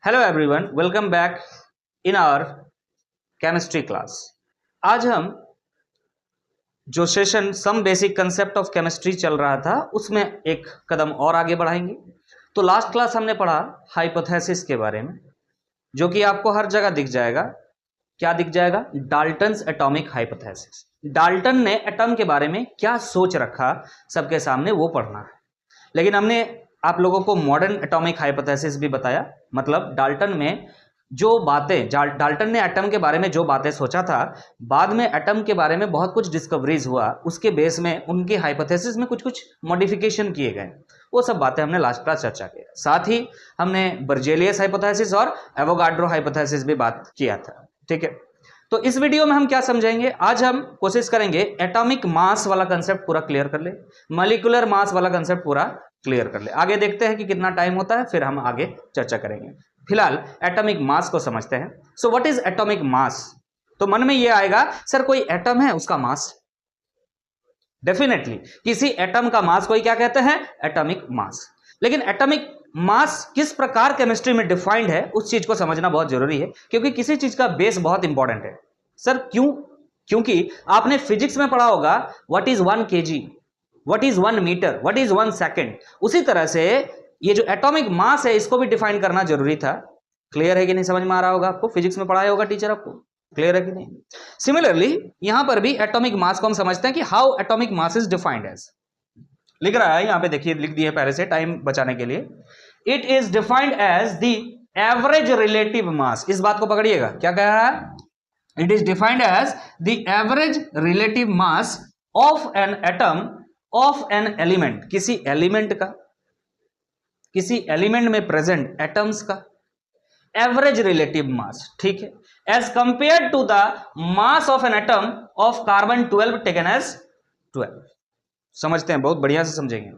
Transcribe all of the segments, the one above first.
Hello everyone, welcome back in our chemistry class. आज हम जो session some basic concept of chemistry चल रहा था उसमें एक कदम और आगे बढ़ाएंगे। तो लास्ट क्लास हमने पढ़ा हाइपोथेसिस के बारे में, जो कि आपको हर जगह दिख जाएगा। क्या दिख जाएगा? Dalton's atomic hypothesis. डाल्टन ने एटम के बारे में क्या सोच रखा सबके सामने, वो पढ़ना है। लेकिन हमने आप लोगों को मॉडर्न एटॉमिक हाइपोथेसिस भी बताया। मतलब डाल्टन में जो बातें, डाल्टन ने एटम के बारे में जो बातें सोचा था, बाद में एटम के बारे में बहुत कुछ डिस्कवरीज हुआ, उसके बेस में उनके हाइपोथेसिस में कुछ कुछ मॉडिफिकेशन किए गए। वो सब बातें हमने लास्ट क्लास चर्चा किया। साथ ही हमने बर्जेलियस हाइपोथेसिस और एवोगाड्रो हाइपोथेसिस भी बात किया था। ठीक है, तो इस वीडियो में हम क्या समझेंगे? आज हम कोशिश करेंगे एटॉमिक मास वाला कंसेप्ट पूरा क्लियर कर ले, मॉलिक्यूलर मास वाला कंसेप्ट पूरा क्लियर कर ले। आगे देखते हैं कि कितना टाइम होता है, फिर हम आगे चर्चा करेंगे। फिलहाल एटॉमिक मास को समझते हैं। सो व्हाट इज एटॉमिक मास? तो मन में ये आएगा, सर कोई एटम है उसका मास। डेफिनेटली किसी एटम का मास कोई क्या कहते हैं? Atomic mass. लेकिन एटॉमिक मास किस प्रकार केमिस्ट्री में डिफाइंड है, उस चीज को समझना बहुत जरूरी है, क्योंकि किसी चीज का बेस बहुत इंपॉर्टेंट है। सर क्यों? क्योंकि आपने फिजिक्स में पढ़ा होगा what is 1 kg, what is 1 metre, what is 1 second. उसी तरह से ये जो एटॉमिक मास है, इसको भी डिफाइन करना जरूरी था। क्लियर है कि नहीं? समझ में आ रहा होगा आपको? फिजिक्स में पढ़ाया होगा टीचर आपको। क्लियर है कि नहीं? सिमिलरली यहां पर भी एटॉमिक मास को हम समझते हैं कि how atomic mass is defined as. लिख रहा है यहां पे, देखिए लिख दिए पहले से टाइम बचाने के लिए। It is defined as the average relative mass. इस बात को पकड़िएगा, क्या कह रहा है? It is defined as the average relative mass of an atom of an element. किसी एलिमेंट का, किसी एलिमेंट में प्रेजेंट एटम्स का एवरेज रिलेटिव मास, ठीक है, as compare to the mass of an atom of carbon 12 taken as 12। समझते हैं, बहुत बढ़िया से समझेंगे।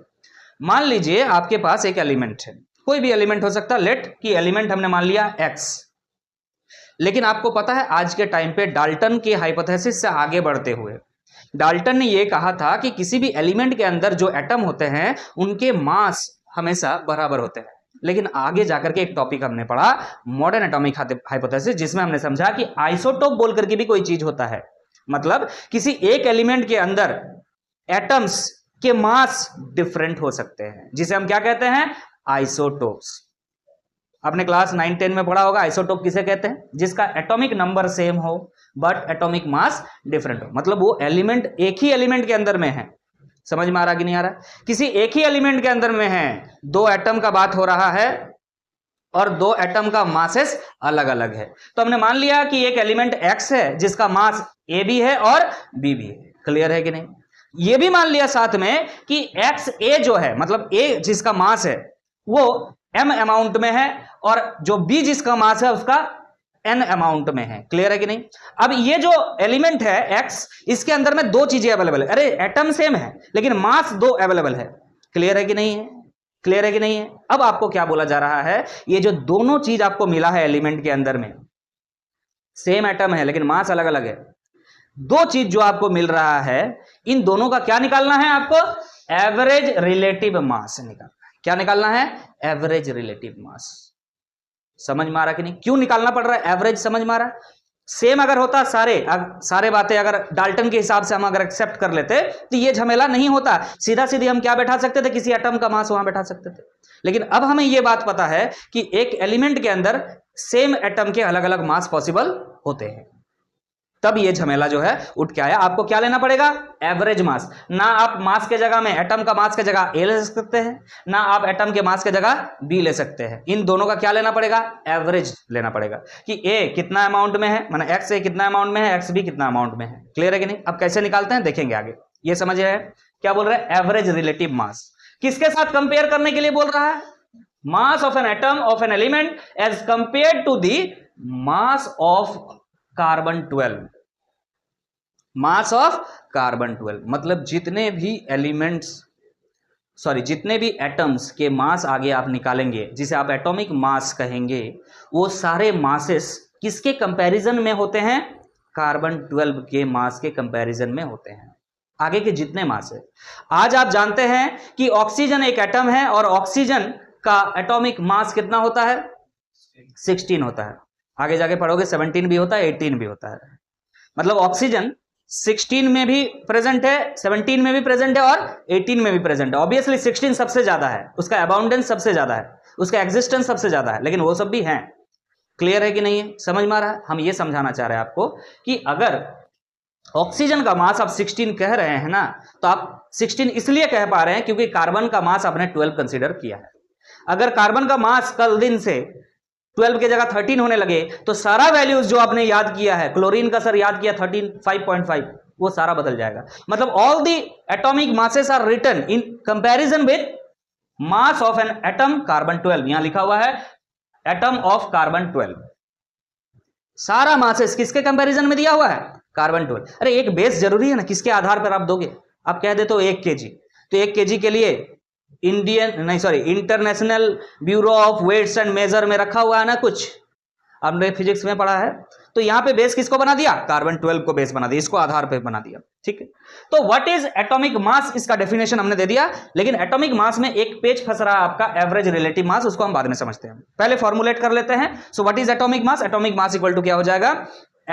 मान लीजिए आपके पास एक एलिमेंट है, कोई भी एलिमेंट हो सकता है। लेट कि एलिमेंट हमने मान लिया एक्स। लेकिन आपको पता है आज के टाइम पे डाल्टन के हाइपोथेसिस से आगे बढ़ते हुए डाल्टन ने यह कहा था कि किसी भी एलिमेंट के अंदर जो एटम होते हैं उनके मास हमेशा बराबर होते हैं। लेकिन आगे जाकर के एक टॉपिक हमने पढ़ा मॉडर्न एटॉमिक हाइपोथेसिस, जिसमें हमने समझा कि आइसोटोप बोल करके भी कोई चीज होता है। मतलब किसी एक एलिमेंट के अंदर एटम्स के मास डिफरेंट हो सकते हैं, जिसे हम क्या कहते हैं? आइसोटोप्स। आपने क्लास 9-10 में पढ़ा होगा आइसोटोप किसे कहते हैं? जिसका एटॉमिक नंबर सेम हो बट एटॉमिक मास डिफरेंट हो। मतलब वो एलिमेंट एक ही एलिमेंट के अंदर में है। समझ में आ रहा कि नहीं आ रहा? किसी एक ही एलिमेंट के अंदर में है, दो एटम का बात हो रहा है और दो एटम का मासेस अलग अलग है। तो हमने मान लिया कि एक एलिमेंट एक्स है जिसका मास ए भी है और बी भी है। क्लियर है कि नहीं? ये भी मान लिया साथ में कि एक्स ए जो है, मतलब ए जिसका मास है वो m अमाउंट में है और जो b जिसका मास है उसका n अमाउंट में है। क्लियर है कि नहीं? अब ये जो एलिमेंट है x, इसके अंदर में दो चीजें अवेलेबल है। अरे एटम सेम है लेकिन मास दो अवेलेबल है। क्लियर है कि नहीं है? क्लियर है कि नहीं है? अब आपको क्या बोला जा रहा है, ये जो दोनों चीज आपको मिला है एलिमेंट के अंदर में, सेम एटम है लेकिन मास अलग अलग है, दो चीज जो आपको मिल रहा है, इन दोनों का क्या निकालना है आपको? एवरेज रिलेटिव मास निकालना है। क्या निकालना है? एवरेज रिलेटिव मास। समझ में आ रहा कि नहीं? क्यों निकालना पड़ रहा है एवरेज? समझ में आ रहा है? सेम अगर होता, सारे बातें अगर डाल्टन के हिसाब से हम अगर एक्सेप्ट कर लेते तो ये झमेला नहीं होता। सीधा सीधी हम क्या बैठा सकते थे? किसी एटम का मास वहां बैठा सकते थे। लेकिन अब हमें यह बात पता है कि एक एलिमेंट के अंदर सेम एटम के अलग अलग मास पॉसिबल होते हैं। तब ये झमेला जो है उठ के आया। आपको क्या लेना पड़ेगा? Average mass. ना आप मास के जगह में, एटम का मास के जगह ए ले सकते हैं, ना आप एटम के मास के जगह बी ले सकते हैं। इन दोनों का क्या लेना पड़ेगा? एवरेज लेना पड़ेगा कि ए कितना अमाउंट में है, माना एक्स ए कितना अमाउंट में है, एक्स बी कितना अमाउंट में है। क्लियर है कि नहीं? अब कैसे निकालते हैं देखेंगे आगे। ये समझ रहे हैं क्या बोल रहे हैं? एवरेज रिलेटिव मास किसके साथ कंपेयर करने के लिए बोल रहा है? Mass of an atom of an element as compare to the mass of carbon 12। Mass of carbon 12 मतलब जितने भी एलिमेंट्स, जितने भी एटम्स के मास आगे आप निकालेंगे, जिसे आप एटॉमिक मास कहेंगे, वो सारे मासेस किसके कंपैरिजन में होते हैं? कार्बन 12 के मास के कंपैरिजन में होते हैं। आगे के जितने मास है, आज आप जानते हैं कि ऑक्सीजन एक एटम है और ऑक्सीजन का एटॉमिक मास कितना होता है? 16 होता है। आगे जाके पढ़ोगे 17 भी होता है, 18 भी होता है। मतलब ऑक्सीजन 16 में भी प्रेजेंट है, 17 में भी प्रेजेंट है और 18 में भी प्रेजेंट है। ऑब्वियसली 16 सबसे ज्यादा है, उसका अबाउंडेंस सबसे ज्यादा है, उसका एग्जिस्टेंस सबसे ज्यादा है, लेकिन वो सब भी हैं। क्लियर है कि नहीं है? समझ में आ रहा है? हम ये समझाना चाह रहे हैं आपको कि अगर ऑक्सीजन का मास आप 16 कह रहे हैं ना, तो आप 16 इसलिए कह पा रहे हैं क्योंकि कार्बन का मास आपने 12 कंसीडर किया है। अगर कार्बन का मास कल दिन से 12 की जगह 13 होने लगे तो सारा वैल्यूज जो आपने याद किया है, क्लोरीन का सर याद किया 13 5.5, वो सारा बदल जाएगा। मतलब all the atomic masses are written in comparison with mass of an atom carbon 12। यहां लिखा हुआ है एटम ऑफ कार्बन 12, सारा मासेस किसके कंपैरिजन में दिया हुआ है? कार्बन 12। अरे एक बेस जरूरी है ना, किसके आधार पर आप दोगे? आप कह देते हो 1 kg, तो 1 kg के लिए international bureau of weights and measure में रखा हुआ है ना कुछ, आपने फिजिक्स में पढ़ा है। तो यहां पे बेस किसको बना दिया? कार्बन 12 को बेस बना दिया, इसको आधार पे बना दिया। ठीक है, तो व्हाट इज एटॉमिक मास, इसका डेफिनेशन हमने दे दिया। लेकिन एटॉमिक मास में एक पेज फंस रहा है आपका, एवरेज रिलेटिव मास, उसको हम बाद में समझते हैं, पहले फॉर्मुलेट कर लेते हैं। So what is atomic mass? Atomic mass equal to क्या हो जाएगा?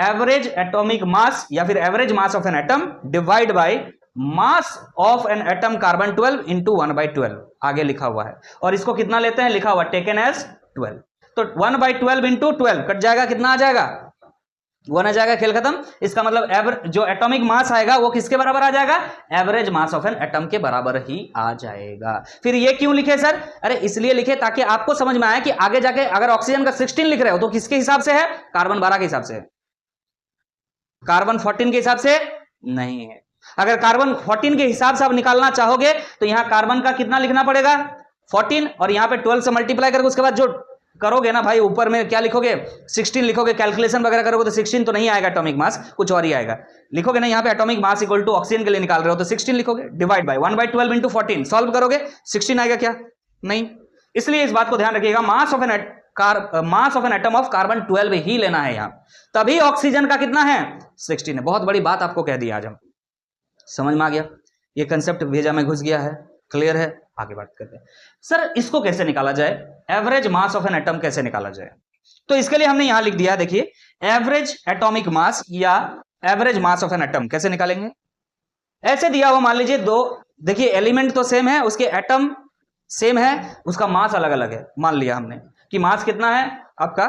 एवरेज एटॉमिक मास या फिर average mass of an atom divide by mass of an atom carbon 12 into 1/12, आगे लिखा हुआ है। और इसको कितना लेते हैं? लिखा हुआ टेकन एज 12, तो 1/12 इंटू 12 कट जाएगा, कितना आ जाएगा? 1 आ जाएगा, खेल खत्म। इसका मतलब जो एटॉमिक मास आएगा वो किसके बराबर आ जाएगा? Average mass of an atom के बराबर ही आ जाएगा। फिर ये क्यों लिखे सर? अरे इसलिए लिखे ताकि आपको समझ में आए कि आगे जाके अगर ऑक्सीजन का 16 लिख रहे हो तो किसके हिसाब से है? कार्बन 12 के हिसाब से, कार्बन 14 के हिसाब से नहीं है। अगर कार्बन 14 के हिसाब से आप निकालना चाहोगे तो यहां कार्बन का कितना लिखना पड़ेगा? 14, और यहां पे 12 से मल्टीप्लाई करके उसके बाद जो करोगे ना भाई, ऊपर में क्या लिखोगे? 16 लिखोगे, कैलकुलेशन वगैरह करोगे तो 16 तो नहीं आएगा एटॉमिक मास, कुछ और ही आएगा। लिखोगे ना यहाँ पे atomic mass equal to oxygen के लिए निकाल रहे हो तो 16 लिखोगे, डिवाइड बाय 1/12 इंटू 14, सॉल्व करोगे 16 आएगा क्या? नहीं। इसलिए इस बात को ध्यान रखिएगा, मास of an atom of carbon 12 ही लेना है यहां, तभी ऑक्सीजन का कितना है? 16 है। बहुत बड़ी बात आपको कह दी आज हम, समझ में आ गया? ये कंसेप्ट भेजा में घुस गया है, क्लियर है? आगे बात करते हैं। सर इसको कैसे निकाला जाए, average mass of an atom कैसे निकाला जाए? तो इसके लिए हमने यहां लिख दिया, देखिए एवरेज एटॉमिक मास या average mass of an atom कैसे निकालेंगे। ऐसे दिया हुआ, मान लीजिए दो, देखिए एलिमेंट तो सेम है, उसके एटम सेम है, उसका मास अलग अलग है। मान लिया हमने कि मास कितना है आपका?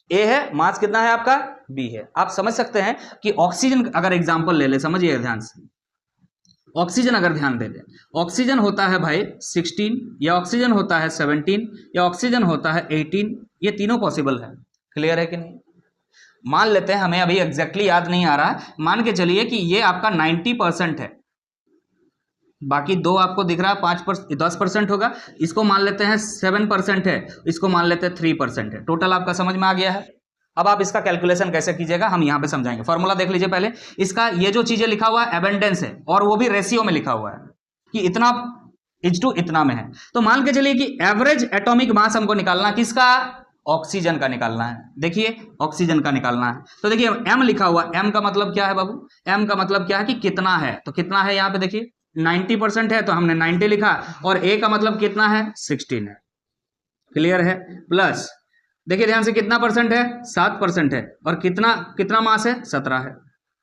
ए है, मास कितना है आपका? बी है। आप समझ सकते हैं कि ऑक्सीजन अगर एग्जांपल ले ले, समझिए ध्यान से, ऑक्सीजन अगर ध्यान दे ले, ऑक्सीजन होता है भाई 16, या ऑक्सीजन होता है 17, या ऑक्सीजन होता है 18, ये तीनों पॉसिबल है। क्लियर है कि नहीं? मान लेते हैं, हमें अभी एग्जैक्टली याद नहीं आ रहा, मान के चलिए कि ये आपका 90% है, बाकी दो आपको दिख रहा है 10% होगा, इसको मान लेते हैं 7% है, इसको मान लेते हैं 3% है। टोटल आपका समझ में आ गया है? अब आप इसका कैलकुलेशन कैसे कीजिएगा हम यहां पे समझाएंगे। फॉर्मूला देख लीजिए पहले इसका, ये जो चीजें लिखा हुआ है एबेंडेंस है, और वो भी रेशियो में लिखा हुआ है कि इतना इज टू इतना में है। तो मान के चलिए कि एवरेज एटॉमिक मास हमको निकालना किसका? ऑक्सीजन का निकालना है। देखिए ऑक्सीजन का निकालना है, तो देखिए एम लिखा हुआ, एम का मतलब क्या है बाबू? एम का मतलब क्या है कि कितना है, तो कितना है यहाँ पे देखिए 90% है तो हमने 90 लिखा, और ए का मतलब कितना है? 16 है। क्लियर है? प्लस देखिए ध्यान से कितना परसेंट है? 7% है, और कितना कितना मास है? 17 है,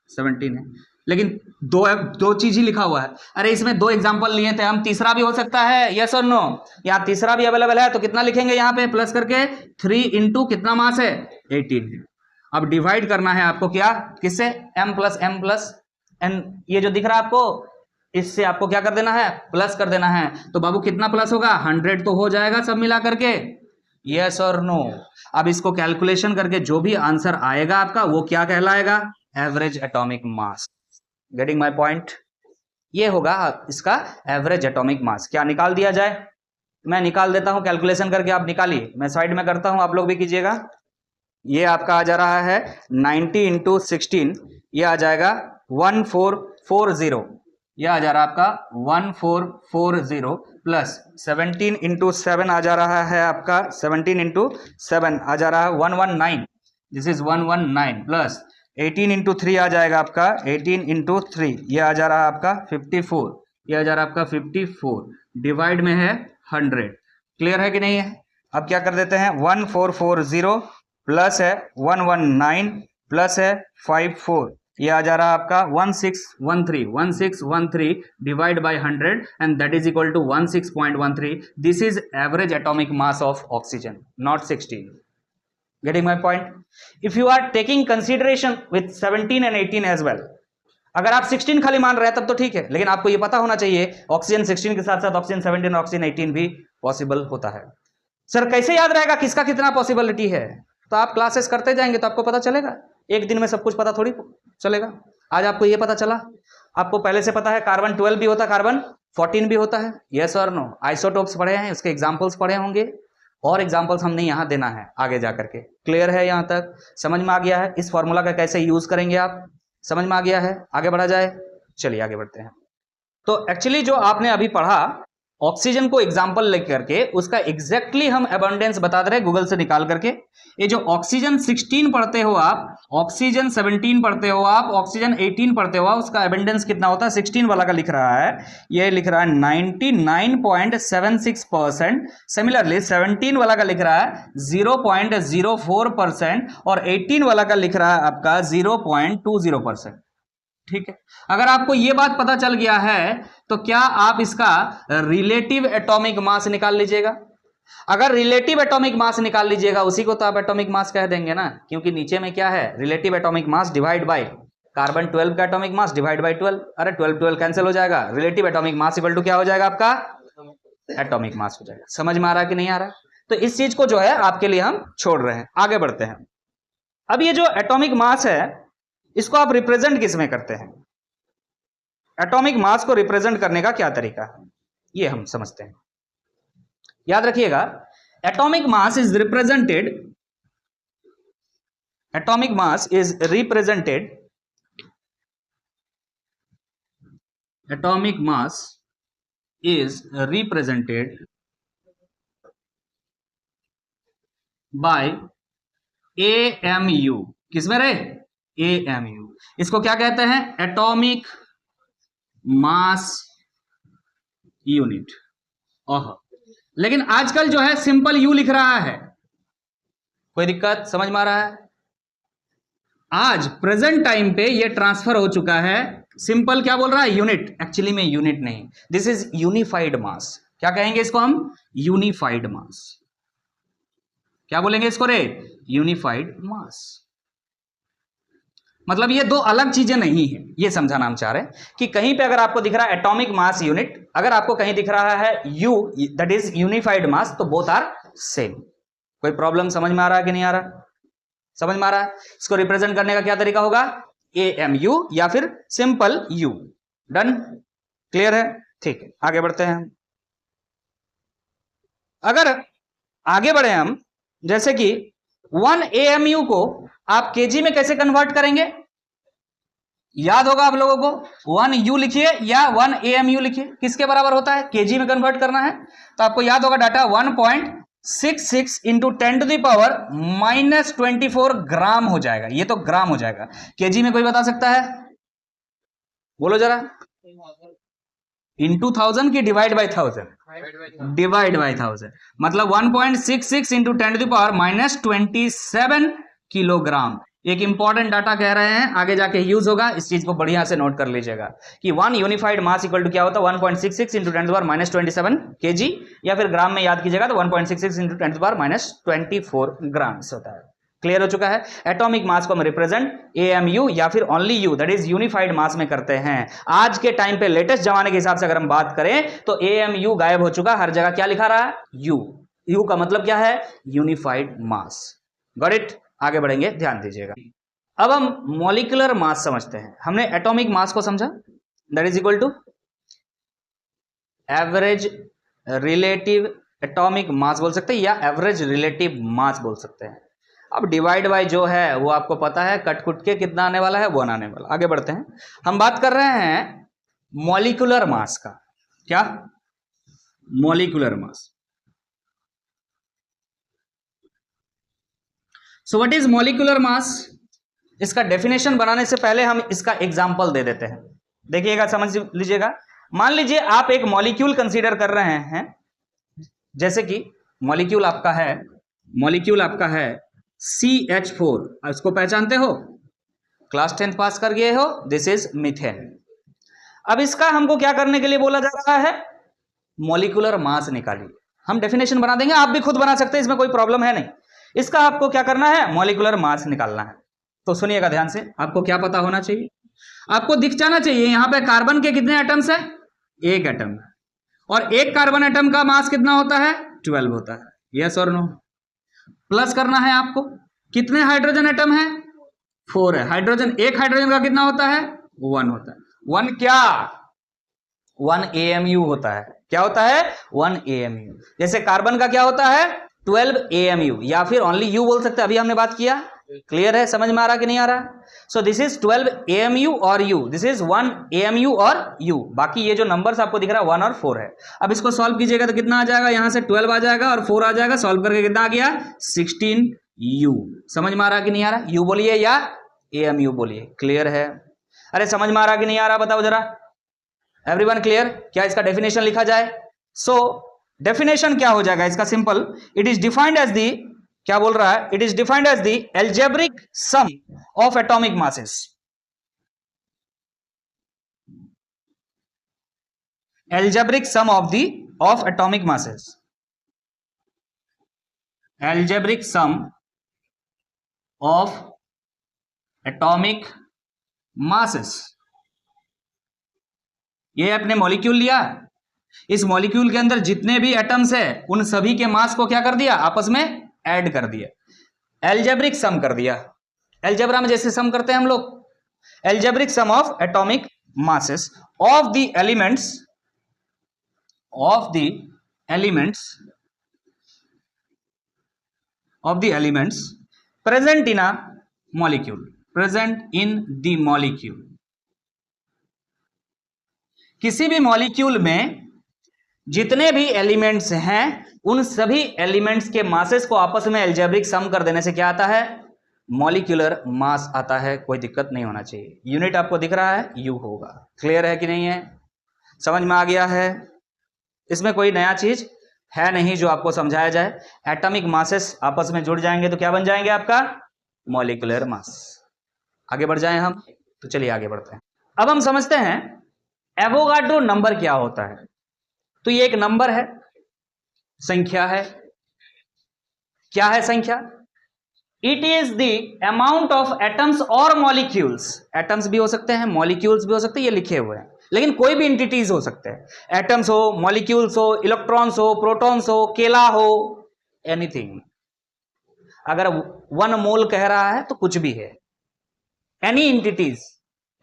17 है। लेकिन दो चीज ही लिखा हुआ है। अरे इसमें दो एग्जांपल लिए थे हम, तीसरा भी हो सकता है, यस और नो? यहाँ तीसरा भी अवेलेबल है, तो कितना लिखेंगे यहाँ पे प्लस करके 3 इंटू कितना मास है? 18 है। अब डिवाइड करना है आपको क्या? किससे? m प्लस n, ये जो दिख रहा है आपको, इससे आपको क्या कर देना है? प्लस कर देना है। तो बाबू कितना प्लस होगा? 100 तो हो जाएगा सब मिला करके, यस और नो? अब इसको कैलकुलेशन करके जो भी आंसर आएगा आपका वो क्या कहलाएगा? Average atomic mass. Getting my point? ये होगा इसका एवरेज एटॉमिक मास। क्या निकाल दिया जाए? मैं निकाल देता हूं कैलकुलेशन करके, आप निकालिए, मैं साइड में करता हूं, आप लोग भी कीजिएगा। ये आपका आ जा रहा है 90 इंटू 16, ये आ जाएगा 1440, यह आ जा रहा है आपका 1440, प्लस 17 इंटू 7 आ जा रहा है आपका, 17 इंटू 7 आ जा रहा है 119, दिस इज 119, प्लस 18 इंटू 3 आ जाएगा आपका, 18 इंटू 3 ये आ जा रहा है आपका 54, ये आ जा रहा है आपका 54, डिवाइड में है 100। क्लियर है कि नहीं है? अब क्या कर देते हैं, 1440 प्लस है 119 प्लस है 54, ये आ जा रहा है आपका 1613 divide by 100 and that is equal to 16.13. This is average atomic mass of oxygen, not 16. Getting my point? If you are taking consideration with 17 and 18 as well, अगर आप 16 खाली मान रहे हैं तब तो ठीक है, लेकिन आपको ये पता होना चाहिए ऑक्सीजन 16 के साथ साथ ऑक्सीजन 17 और ऑक्सीजन 18 भी पॉसिबल होता है. सर कैसे याद रहेगा किसका कितना पॉसिबिलिटी है? तो आप क्लासेस करते जाएंगे तो आपको पता चलेगा. एक दिन में सब कुछ पता थोड़ी चलेगा. आज आपको ये पता चला, आपको पहले से पता है कार्बन 12 भी होता है, कार्बन 14 भी होता है. यस और नो? आइसोटोप्स पढ़े हैं, उसके एग्जाम्पल्स पढ़े होंगे, और एग्जाम्पल्स हमने यहाँ देना है आगे जाकर के. क्लियर है? यहाँ तक समझ में आ गया है? इस फॉर्मूला का कैसे यूज करेंगे आप समझ में आ गया है? आगे बढ़ा जाए, चलिए आगे बढ़ते हैं. तो एक्चुअली जो आपने अभी पढ़ा ऑक्सीजन को एग्जाम्पल लेकर के, उसका एग्जैक्टली हम अबंडेंस बता दे रहे हैं गूगल से निकाल करके. ये जो ऑक्सीजन 16 पढ़ते हो आप, ऑक्सीजन 17 पढ़ते हो आप, ऑक्सीजन 18 पढ़ते हो, उसका अबंडेंस कितना होता है? 16 वाला का लिख रहा है, ये लिख रहा है 99.76%. सिमिलरली 17 वाला का लिख रहा है 0.04% और 18 वाला का लिख रहा है आपका 0.20%. ठीक है. अगर आपको यह बात पता चल गया है तो क्या आप इसका रिलेटिव एटॉमिक मास निकाल लीजिएगा? अगर रिलेटिव एटॉमिक मास निकाल लीजिएगा, उसी को तो आप एटॉमिक मास कह देंगे ना, क्योंकि नीचे में क्या है? Relative atomic mass divide by carbon 12 का एटॉमिक मास डिवाइड बाय 12. अरे 12 कैंसिल हो जाएगा, relative atomic mass equal to क्या हो जाएगा आपका? एटॉमिक मास हो जाएगा. समझ में आ रहा है कि नहीं आ रहा? तो इस चीज को जो है आपके लिए हम छोड़ रहे हैं. आगे बढ़ते हैं. अब ये जो एटॉमिक मास है, इसको आप रिप्रेजेंट किस में करते हैं? एटॉमिक मास को रिप्रेजेंट करने का क्या तरीका है, ये हम समझते हैं. याद रखिएगा, atomic mass is represented, atomic mass is represented, atomic mass is represented by AMU. किसमें रे? AMU. इसको क्या कहते हैं? Atomic mass unit. ओह, लेकिन आजकल जो है सिंपल यू लिख रहा है. कोई दिक्कत समझ में आ रहा है? आज प्रेजेंट टाइम पे ये ट्रांसफर हो चुका है. सिंपल क्या बोल रहा है? यूनिट. एक्चुअली में यूनिट नहीं, दिस इज यूनिफाइड मास. क्या कहेंगे इसको हम? यूनिफाइड मास. क्या बोलेंगे इसको रे? यूनिफाइड मास. मतलब ये दो अलग चीजें नहीं है, ये समझाना हम चाह रहे हैं कि कहीं पे अगर आपको दिख रहा है एटॉमिक मास यूनिट, अगर आपको कहीं दिख रहा है यू, दैट इज यूनिफाइड मास, तो बोथ आर सेम. कोई प्रॉब्लम समझ में आ रहा है कि नहीं आ रहा? समझ में आ रहा है? इसको रिप्रेजेंट करने का क्या तरीका होगा? AMU या फिर सिंपल U. डन? क्लियर है? ठीक है, आगे बढ़ते हैं. अगर आगे बढ़े हम, जैसे कि 1 AMU को आप केजी में कैसे कन्वर्ट करेंगे? याद होगा आप लोगों को, 1 U लिखिए या 1 AMU लिखिए, किसके बराबर होता है? केजी में कन्वर्ट करना है तो आपको याद होगा डाटा 1.66 इंटू 10⁻⁻24 ग्राम हो जाएगा. ये तो ग्राम हो जाएगा. केजी में कोई बता सकता है? बोलो जरा. इंटू 1000 की डिवाइड बाय 1000? Divide by 1000. मतलब 1.66 इंटू 10⁻⁻27 किलोग्राम. एक इंपॉर्टेंट डाटा कह रहे हैं, आगे जाके यूज होगा, इस चीज को बढ़िया से नोट कर लीजिएगा कि 1 यूनिफाइड मास इक्वल टू क्या होता है? 1.66 इंटू 10⁻⁻27 kg, या फिर ग्राम में याद कीजिएगा तो 1.66 इंटू 10⁻⁻24 ग्राम से होता है. क्लियर हो चुका है? एटॉमिक मास को हम रिप्रेजेंट AMU या फिर only U, that is unified mass में करते हैं. आज के टाइम पे लेटेस्ट जमाने के हिसाब से अगर हम बात करें तो AMU गायब हो चुका. हर जगह क्या लिखा रहा है? U. U का मतलब क्या है? Unified mass. Got it? आगे बढ़ेंगे, ध्यान दीजिएगा. अब हम मॉलिक्यूलर मास समझते हैं. हमने एटॉमिक मास को समझा, that is equal to average relative atomic mass बोल सकते हैं या एवरेज रिलेटिव मास बोल सकते हैं. अब डिवाइड बाय जो है वो आपको पता है, कट कुट के कितना आने वाला है? 1 आने वाला. आगे बढ़ते हैं. हम बात कर रहे हैं मॉलिक्यूलर मास का. क्या? Molecular mass. So what is molecular mass? इसका डेफिनेशन बनाने से पहले हम इसका एग्जांपल दे देते हैं. देखिएगा, समझ लीजिएगा. मान लीजिए आप एक मॉलिक्यूल कंसीडर कर रहे हैं, जैसे कि मॉलिक्यूल आपका है CH4, इसको पहचानते हो, क्लास 10 पास कर गए हो, दिस इज मीथेन। अब इसका हमको क्या करने के लिए बोला जा रहा है, मॉलिक्यूलर मास निकालिए। हम डेफिनेशन बना देंगे, आप भी खुद बना सकते हैं, इसमें कोई प्रॉब्लम है नहीं। इसका आपको क्या करना है, मॉलिक्यूलर मास निकालना है। तो सुनिएगा ध्यान से, आपको क्या पता होना चाहिए, आपको दिख जाना चाहिए यहां पे कार्बन के कितने एटम्स है, एक एटम, और एक कार्बन एटम का मास कितना होता है, 12 होता है, यस और नो। प्लस करना है आपको, कितने हाइड्रोजन एटम है, 4 है। हाइड्रोजन, एक हाइड्रोजन का कितना होता है, 1 होता है। 1 क्या, 1 AMU होता है। क्या होता है, 1 AMU। जैसे कार्बन का क्या होता है, 12 AMU, या फिर ओनली U बोल सकते हैं, अभी हमने बात किया। क्लियर है, समझ में आ रहा कि नहीं आ रहा। सो दिस इज 12 AMU और U, दिस इज 1 AMU और U। बाकी ये जो नंबर्स आपको दिख रहा है 1 और 4 है। अब इसको सॉल्व कीजिएगा तो कितना आ जाएगा, यहां से 12 आ जाएगा और 4 आ जाएगा, सॉल्व करके कितना आ गया, 16U। समझ में आ रहा कि नहीं आ रहा, U बोलिए या AMU बोलिए। क्लियर है, अरे समझ में आ रहा कि नहीं आ रहा, बताओ जरा, एवरीवन क्लियर। क्या इसका डेफिनेशन लिखा जाए, सो डेफिनेशन क्या हो जाएगा इसका, simple, it is defined as the, क्या बोल रहा है, it is defined as the algebraic sum of atomic masses. Algebraic sum of atomic masses, algebraic sum of atomic masses. ये अपने मॉलिक्यूल लिया, इस मॉलिक्यूल के अंदर जितने भी एटम्स है उन सभी के मास को क्या कर दिया, आपस में ऐड कर दिया, एल्जेब्रिक सम कर दिया। एल्जेब्रा में जैसे सम करते हैं हम लोग, algebraic sum of atomic masses of the elements, present in a molecule, present in the molecule. किसी भी मॉलिक्यूल में जितने भी एलिमेंट्स हैं उन सभी एलिमेंट्स के मासेस को आपस में एल्जेब्रिक सम कर देने से क्या आता है, मॉलिक्यूलर मास आता है। कोई दिक्कत नहीं होना चाहिए। यूनिट आपको दिख रहा है, यू होगा। क्लियर है कि नहीं है, समझ में आ गया है। इसमें कोई नया चीज है नहीं जो आपको समझाया जाए। एटॉमिक मासेस आपस में जुड़ जाएंगे तो क्या बन जाएंगे, आपका मॉलिक्यूलर मास। आगे बढ़ जाएं हम, तो चलिए आगे बढ़ते हैं। अब हम समझते हैं एवोगाड्रो नंबर क्या होता है। तो ये एक नंबर है, संख्या है। क्या है संख्या, it is the amount of atoms और मॉलिक्यूल्स। एटम्स भी हो सकते हैं, मॉलिक्यूल्स भी हो सकते हैं, ये लिखे हुए हैं, लेकिन कोई भी एंटिटीज हो सकते हैं। एटम्स हो, मॉलिक्यूल्स हो, इलेक्ट्रॉन्स हो, प्रोटॉन्स हो, केला हो, एनीथिंग। अगर 1 मोल कह रहा है तो कुछ भी है, any entities.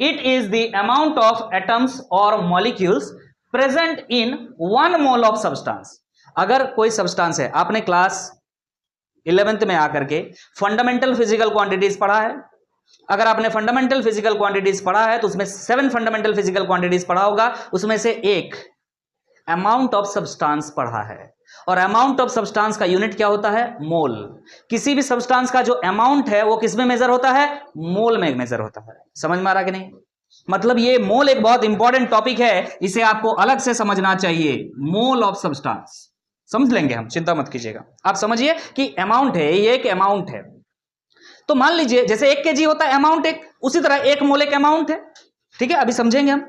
It is the amount of atoms और molecules present in 1 mole of substance. अगर कोई सब्सटेंस है, आपने क्लास 11th में आकर के फंडामेंटल फिजिकल क्वांटिटीज पढ़ा है। अगर आपने फंडामेंटल फिजिकल क्वांटिटीज पढ़ा है तो उसमें 7 फंडामेंटल फिजिकल क्वांटिटीज पढ़ा होगा, उसमें से एक अमाउंट ऑफ सब्सटेंस पढ़ा है। और अमाउंट ऑफ सब्सटेंस का यूनिट क्या होता है, मोल। किसी भी सब्सटेंस का जो अमाउंट है वो किस में मेजर होता है, मोल में मेजर होता है। समझ में आ रहा कि नहीं, मतलब ये मोल एक बहुत इंपॉर्टेंट टॉपिक है, इसे आपको अलग से समझना चाहिए। मोल ऑफ सब्सटेंस समझ लेंगे हम, चिंता मत कीजिएगा। आप समझिए कि अमाउंट है, ये एक अमाउंट है। तो मान लीजिए जैसे 1 kg होता है अमाउंट एक, उसी तरह 1 मोल एक अमाउंट है। ठीक है, अभी समझेंगे हम।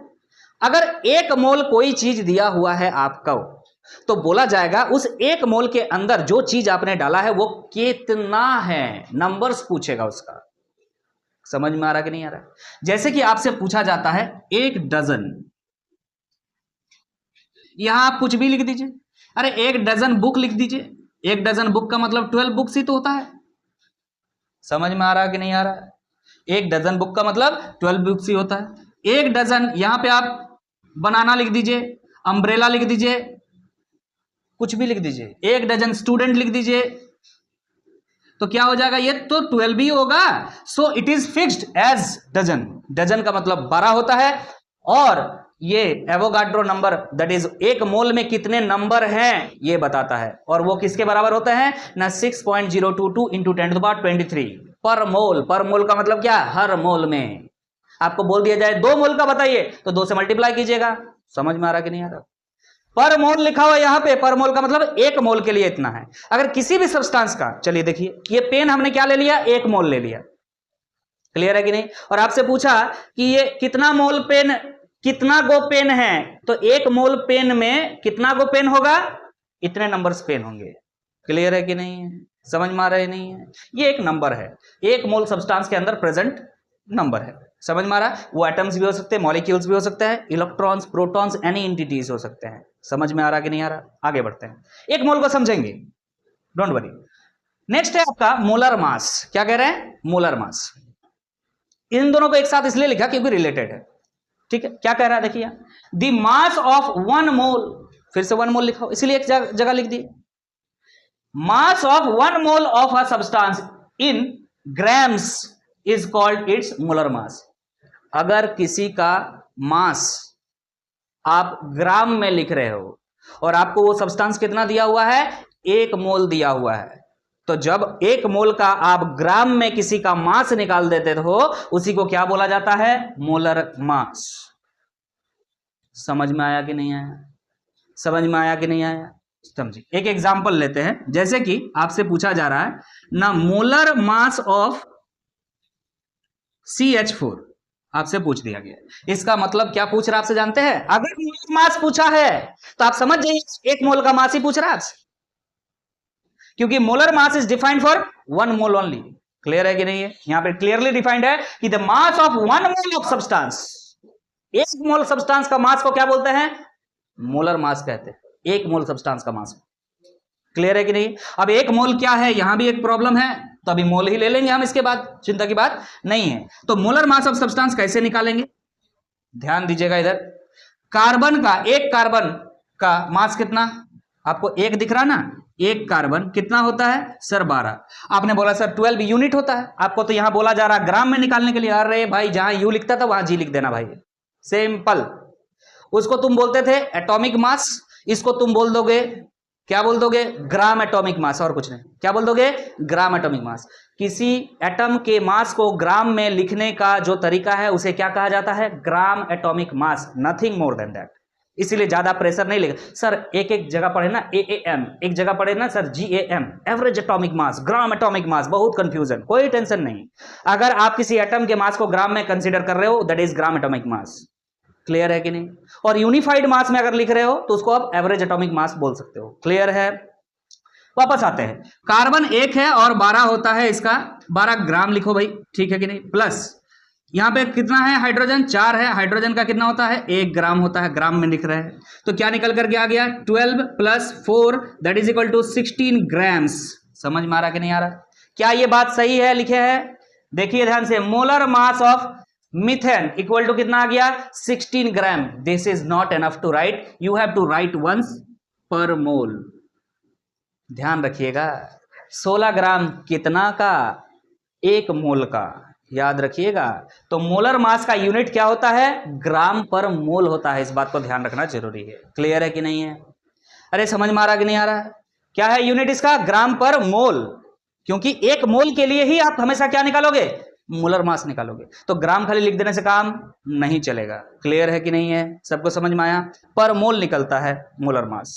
अगर 1 मोल कोई चीज दिया हुआ है आपको, तो बोला जाएगा उस 1 मोल के अंदर जो चीज आपने डाला है वो कितना है, नंबर्स पूछेगा उसका। समझ में आ रहा कि नहीं आ रहा। जैसे कि आपसे पूछा जाता है 1 डजन, यहां आप कुछ भी लिख दीजिए। अरे 1 डजन बुक लिख दीजिए। 1 डजन बुक का मतलब 12 बुक्स ही तो होता है। समझ में आ रहा कि नहीं आ रहा। 1 डजन बुक का मतलब 12 बुक्स ही होता है। 1 डजन, यहां पे आप बनाना लिख दीजिए, अम्ब्रेला लिख दीजिए, कुछ भी लिख दीजिए। 1 डजन स्टूडेंट लिख दीजिए, तो क्या हो जाएगा, ये तो 12 ही होगा। So it is fixed as dozen. Dozen का मतलब 12 होता है। और ये Avogadro number, that is 1 mole में कितने नंबर हैं ये बताता है। और वो किसके बराबर होता है ना, 6.022 इंटू 10⁻23 पर मोल। पर मोल का मतलब क्या, हर मोल में। आपको बोल दिया जाए 2 मोल का बताइए तो 2 से मल्टीप्लाई कीजिएगा। समझ में आ रहा कि नहीं आ रहा। पर मोल लिखा हुआ यहां पे, पर मोल का मतलब एक मोल के लिए इतना है। अगर किसी भी सब्सटेंस का, चलिए देखिए ये पेन हमने क्या ले लिया, एक मोल ले लिया, क्लियर है कि नहीं। और आपसे पूछा कि ये कितना मोल पेन, कितना गो पेन है, तो एक मोल पेन में कितना गो पेन होगा, इतने नंबर्स पेन होंगे, क्लियर है कि नहीं है, समझ में आ रहा है नहीं है। ये एक नंबर है, एक मोल सब्सटेंस के अंदर प्रेजेंट नंबर है, समझ में आ रहा है। वो एटम्स भी हो सकते हैं, मॉलिक्यूल्स भी हो सकते हैं, इलेक्ट्रॉन्स, प्रोटॉन्स, एनी एंटिटीज हो सकते हैं। समझ में आ रहा कि नहीं आ रहा, आगे बढ़ते हैं, एक मोल को समझेंगे, डोंट वरी। नेक्स्ट है आपका मोलर मास। क्या कह रहे हैं, मोलर मास। इन दोनों को एक साथ इसलिए लिखा क्योंकि रिलेटेड है, ठीक है। क्या कह रहा है देखिए, the mass of one mole, फिर से वन मोल लिखा, इसीलिए एक जगह लिख दी, mass of one mole of a substance in grams is called its molar mass. अगर किसी का मास आप ग्राम में लिख रहे हो और आपको वो सब्सटेंस कितना दिया हुआ है, एक मोल दिया हुआ है, तो जब एक मोल का आप ग्राम में किसी का मास निकाल देते हो, उसी को क्या बोला जाता है, मोलर मास। समझ में आया कि नहीं आया, समझ में आया कि नहीं आया, समझिए। एक एग्जांपल लेते हैं, जैसे कि आपसे पूछा जा रहा है ना, मोलर मास ऑफ CH4 आपसे पूछ दिया गया। इसका मतलब क्या पूछ रहा है आपसे जानते हैं, अगर मोलर मास पूछा है तो आप समझ जाइए एक मोल का मास ही पूछ रहा है आपसे, क्योंकि molar mass is defined for one mole only. Clear है कि नहीं है, यहां पे क्लियरली डिफाइंड है कि the mass of one mole of substance, एक मोल सब्सटेंस का मास को क्या बोलते हैं, मोलर मास कहते हैं, एक मोल सब्सटेंस का मास। क्लियर है कि नहीं। अब एक मोल क्या है, यहां भी एक प्रॉब्लम है, तो अभी मोल ही ले लेंगे हम, इसके बाद चिंता की बात नहीं है। तो मोलर मास ऑफ सब्सटेंस कैसे निकालेंगे, ध्यान दीजिएगा इधर। कार्बन का, एक कार्बन का मास कितना, आपको एक दिख रहा ना, एक कार्बन कितना होता है सर 12। आपने बोला सर 12 यूनिट होता है, आपको तो यहां बोला जा रहा है ग्राम में निकालने के लिए। अरे भाई जहां यू लिखता था वहां जी लिख देना भाई, सिंपल। उसको तुम बोलते थे एटॉमिक मास, इसको तुम बोल दोगे, क्या बोल दोगे, ग्राम एटॉमिक मास, और कुछ नहीं, क्या बोल दोगे, ग्राम एटॉमिक मास। किसी एटम के मास को ग्राम में लिखने का जो तरीका है उसे क्या कहा जाता है, gram atomic mass, nothing more than that. इसीलिए ज्यादा प्रेशर नहीं लेगा सर, एक एक जगह पढ़े ना AAM, एक जगह पढ़े ना सर GAM, एवरेज एटॉमिक मास, ग्राम एटॉमिक मास, बहुत कंफ्यूजन, कोई टेंशन नहीं। अगर आप किसी एटम के मास को ग्राम में कंसीडर कर रहे हो, that is gram atomic mass. Clear है कि नहीं। और यूनिफाइड मास में अगर लिख रहे हो तो उसको आप एवरेज एटॉमिक मास बोल सकते हो। क्लियर है। वापस आते हैं, कार्बन एक है और 12 होता है इसका, 12 ग्राम लिखो भाई, ठीक है कि नहीं। प्लस यहां पे कितना है, हाइड्रोजन 4 है, हाइड्रोजन का कितना होता है, 1 ग्राम होता है, ग्राम में लिख रहे हैं। तो क्या निकल करके आ गया, 12 + 4 that is equal to 16 grams. समझ में आ रहा कि नहीं आ रहा, क्या ये बात सही है, लिखे है, देखिए ध्यान से, molar mass of methane equal to कितना आ गया, 16 gram. This is not enough to write, you have to write once per mole. ध्यान रखिएगा, 16 ग्राम कितना का, एक मोल का, याद रखिएगा। तो मोलर मास का यूनिट क्या होता है, ग्राम पर मोल होता है, इस बात को ध्यान रखना जरूरी है। क्लियर है कि नहीं है, अरे समझ में आ रहा कि नहीं आ रहा है, क्या है यूनिट इसका, ग्राम पर मोल, क्योंकि एक मोल के लिए ही आप हमेशा क्या निकालोगे, मोलर मास निकालोगे। तो ग्राम खाली लिख देने से काम नहीं चलेगा। क्लियर है कि नहीं है, सबको समझ में आया, पर मोल निकलता है मोलर मास।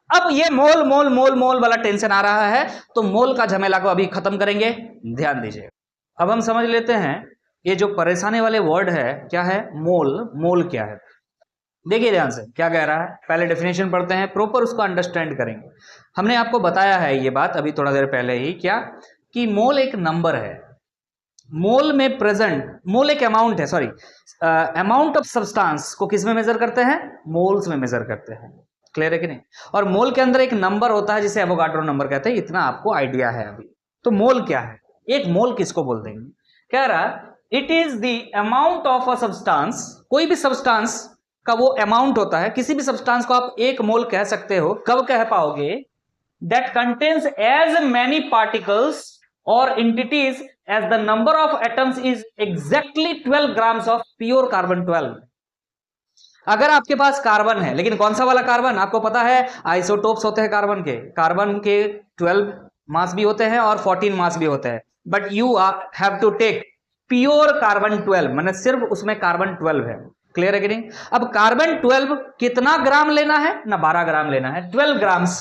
अब ये मोल मोल मोल मोल वाला टेंशन आ रहा है, तो मोल का झमेला को अभी खत्म करेंगे, ध्यान दीजिए। अब हम समझ लेते हैं ये जो परेशानी वाले वर्ड है, क्या है, मोल। मोल क्या है, देखिए ध्यान से क्या कह रहा है, पहले डेफिनेशन पढ़ते हैं, प्रॉपर उसको अंडरस्टैंड करेंगे। हमने आपको बताया है ये बात अभी थोड़ा देर पहले ही, क्या कि मोल एक नंबर है, मोल में प्रेजेंट, मोल एक अमाउंट है, सॉरी, अमाउंट ऑफ सब्सटेंस को किस में मेजर करते हैं, मोल्स में मेजर करते हैं। क्लियर है कि नहीं। और मोल के अंदर एक नंबर होता है जिसे एवोगाड्रो नंबर कहते हैं, इतना आपको आइडिया है अभी। तो मोल क्या है, एक मोल किसको बोल देंगे, कह रहा it is the amount of a substance, कोई भी सब्सटेंस का वो अमाउंट होता है, किसी भी सब्सटेंस को आप एक मोल कह सकते हो, कब कह पाओगे, that contains as many particles और entities as the number of atoms is exactly 12 grams of pure carbon 12। अगर आपके पास कार्बन है, लेकिन कौन सा वाला कार्बन, आपको पता है आइसोटोप्स होते हैं कार्बन के 12 मास भी होते हैं और 14 मास भी होते हैं, but you have to take pure carbon 12, मैंने सिर्फ उसमें कार्बन 12 है। क्लियर है कि नहीं? अब कार्बन 12 कितना ग्राम लेना है ना, 12 ग्राम लेना है, 12 ग्राम्स।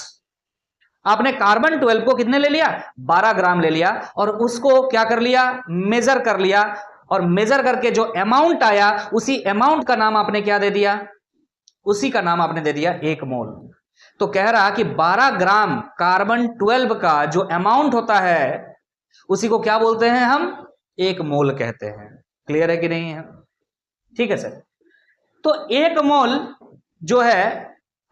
आपने कार्बन 12 को कितने ले लिया, 12 ग्राम ले लिया, और उसको क्या कर लिया, मेजर कर लिया, और मेजर करके जो अमाउंट आया उसी अमाउंट का नाम आपने क्या दे दिया, उसी का नाम आपने दे दिया 1 मोल। तो कह रहा कि 12 ग्राम कार्बन 12 का जो अमाउंट होता है उसी को क्या बोलते हैं हम, 1 मोल कहते हैं। क्लियर है कि नहीं है? ठीक है सर। तो 1 मोल जो है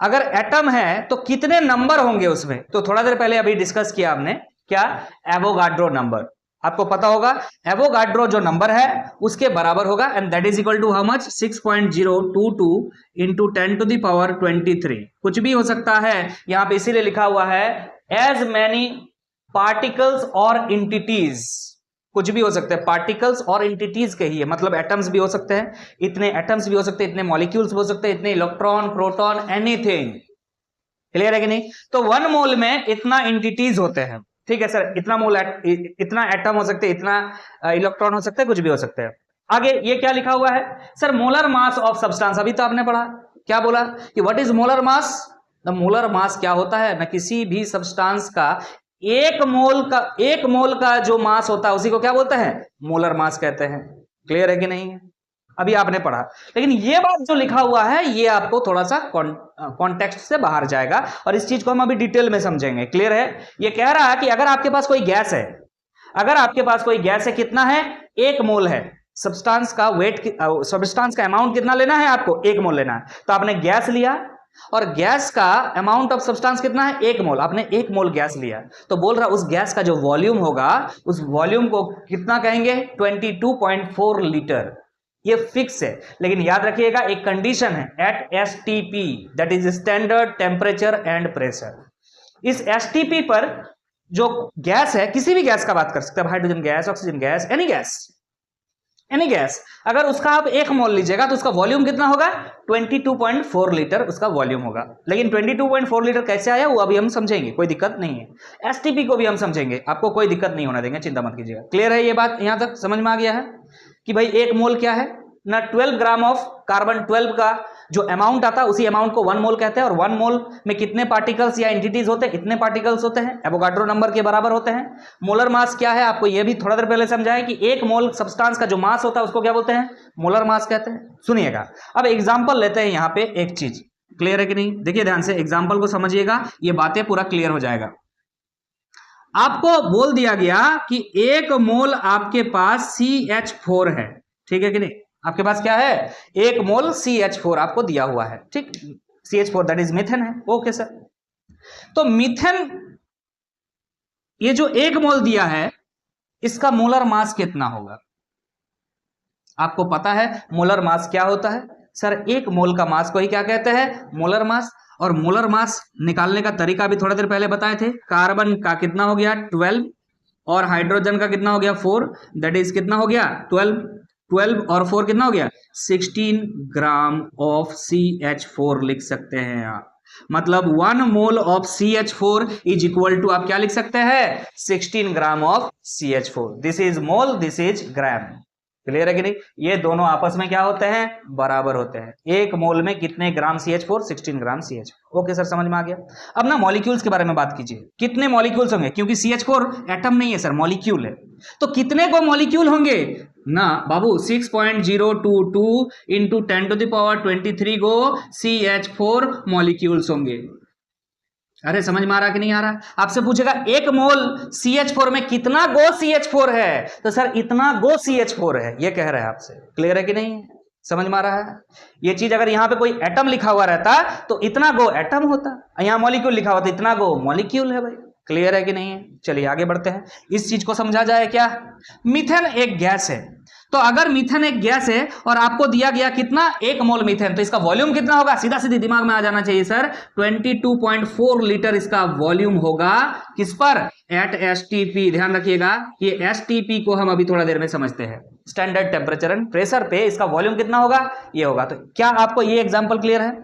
अगर एटम है तो कितने नंबर होंगे उसमें, तो थोड़ा देर पहले अभी डिस्कस किया आपने, क्या, एवोगाड्रो नंबर। आपको पता होगा एवोगाड्रो जो नंबर है उसके बराबर होगा, and that is equal to how much, 6.022 into 10 to the power 23। कुछ भी हो सकता है, यहां पे इसीलिए लिखा हुआ है एज मैनी पार्टिकल्स और इंटिटीज, कुछ भी हो सकते हैं, पार्टिकल्स और इंटिटीज कहिए, मतलब एटम्स भी हो सकते हैं, इतने एटम्स भी हो सकते हैं, इतने मॉलिक्यूल्स भी हो सकते हैं, इतने इलेक्ट्रॉन, प्रोटॉन, एनीथिंग। क्लियर है कि नहीं? तो 1 मोल में इतना इंटिटीज होते हैं। ठीक है सर, इतना मोल, इतना एटम हो सकते हैं, इतना इलेक्ट्रॉन हो सकते हैं, कुछ भी हो सकते हैं। आगे ये क्या लिखा हुआ है sir, molar mass of substance. अभी तो आपने पढ़ा, क्या बोला कि what is molar mass. The molar mass क्या होता है ना, किसी भी सब्सटेंस का 1 मोल का जो मास होता है उसी को क्या बोलते हैं, मोलर मास कहते हैं। क्लियर है कि नहीं है? अभी आपने पढ़ा, लेकिन ये बात जो लिखा हुआ है ये आपको थोड़ा सा कॉन्टेक्स्ट से बाहर जाएगा, और इस चीज को हम अभी डिटेल में समझेंगे। क्लियर है? ये कह रहा है कि अगर आपके पास कोई गैस है, अगर आपके पास कोई गैस है, कितना है, 1 मोल है, सब्सटेंस का वेट, सब्सटेंस का अमाउंट कितना लेना है आपको, 1 मोल लेना है। तो आपने गैस लिया, और गैस का अमाउंट ऑफ सब्सटेंस कितना है, 1 मोल। आपने 1 मोल गैस लिया, तो बोल रहा उस गैस का जो वॉल्यूम होगा उस वॉल्यूम को कितना कहेंगे, 22.4 लीटर। ये फिक्स है, लेकिन याद रखिएगा एक कंडीशन है, at STP, that is standard temperature and pressure. इस एसटीपी पर जो गैस है, किसी भी गैस का बात कर सकते हैं, hydrogen gas, oxygen gas, any gas, any gas, अगर उसका आप 1 मोल लीजिएगा तो उसका वॉल्यूम कितना होगा, 22.4 लीटर उसका वॉल्यूम होगा। लेकिन 22.4 लीटर कैसे आया वो अभी हम समझेंगे, कोई दिक्कत नहीं है। एसटीपी को भी हम समझेंगे, आपको कोई दिक्कत नहीं होने देंगे, चिंता मत कीजिएगा। क्लियर है ये बात, यहां तक समझ में आ गया है कि भाई 1 मोल क्या है ना, 12 ग्राम ऑफ कार्बन 12 का जो अमाउंट आता है उसी अमाउंट को 1 मोल कहते हैं, और 1 मोल में कितने पार्टिकल्स या एंटिटीज होते हैं, इतने पार्टिकल्स होते हैं, एवोगाड्रो नंबर के बराबर होते हैं। मोलर मास क्या है, आपको यह भी थोड़ा देर पहले समझाया कि 1 मोल सब्सटेंस का जो मास होता है उसको क्या बोलते हैं, मोलर मास कहते हैं। सुनिएगा, अब एग्जाम्पल लेते हैं यहां पे एक चीज। क्लियर है कि नहीं? देखिए ध्यान से, एग्जाम्पल को समझिएगा, ये बातें पूरा क्लियर हो जाएगा। आपको बोल दिया गया कि 1 मोल आपके पास CH4 है, ठीक है कि नहीं? आपके पास क्या है, 1 मोल CH4 आपको दिया हुआ है, ठीक, CH4 दैट इज मीथेन है। ओके सर, तो मीथेन ये जो 1 मोल दिया है इसका मोलर मास कितना होगा, आपको पता है मोलर मास क्या होता है सर, 1 मोल का मास को ही क्या कहते हैं, मोलर मास। और मोलर मास निकालने का तरीका भी थोड़ा देर पहले बताए थे, कार्बन का कितना हो गया 12, और हाइड्रोजन का कितना हो गया 4, दैट इज कितना हो गया 12 और 4 कितना हो गया 16 ग्राम ऑफ CH4 लिख सकते हैं आप। मतलब 1 mole of CH4 is equal to, आप क्या लिख सकते हैं, 16 gram of CH4। This is mole, this is gram. Clear है कि नहीं? ये दोनों आपस में क्या होते हैं, बराबर होते हैं। 1 मोल में कितने ग्राम CH4, 16 ग्राम CH4। ओके सर, समझ में आ गया। अब ना मॉलिक्यूल्स के बारे में बात कीजिए, कितने मॉलिक्यूल्स होंगे, क्योंकि CH4 एटम नहीं है सर, मॉलिक्यूल है, तो कितने को मॉलिक्यूल होंगे ना बाबू, 6.022 इंटू 10 टू द पावर 23 को CH4 मॉलिक्यूल्स होंगे। अरे समझ में आ रहा कि नहीं आ रहा? आपसे पूछेगा 1 मोल CH4 में कितना गो CH4 है, तो सर इतना गो CH4 है, ये कह रहे हैं आपसे। क्लियर है कि नहीं? समझ में आ रहा है? ये चीज अगर यहां पे कोई एटम लिखा हुआ रहता तो इतना गो एटम होता, यहां मॉलिक्यूल लिखा हुआ तो इतना गो मॉलिक्यूल है भाई। क्लियर है कि नहीं है? चलिए आगे बढ़ते हैं, इस चीज को समझा जाए क्या। मीथेन एक गैस है, तो अगर मीथेन एक गैस है और आपको दिया गया कितना, 1 मोल मीथेन, तो इसका वॉल्यूम कितना होगा, सीधा सीधी दिमाग में आ जाना चाहिए सर, 22.4 लीटर इसका वॉल्यूम होगा। किस पर, एट एसटीपी। ध्यान रखिएगा, ये एसटीपी को हम अभी थोड़ा देर में समझते हैं, स्टैंडर्ड टेम्परेचर एंड प्रेशर पे इसका वॉल्यूम कितना होगा, ये होगा। तो क्या आपको ये एग्जांपल क्लियर है?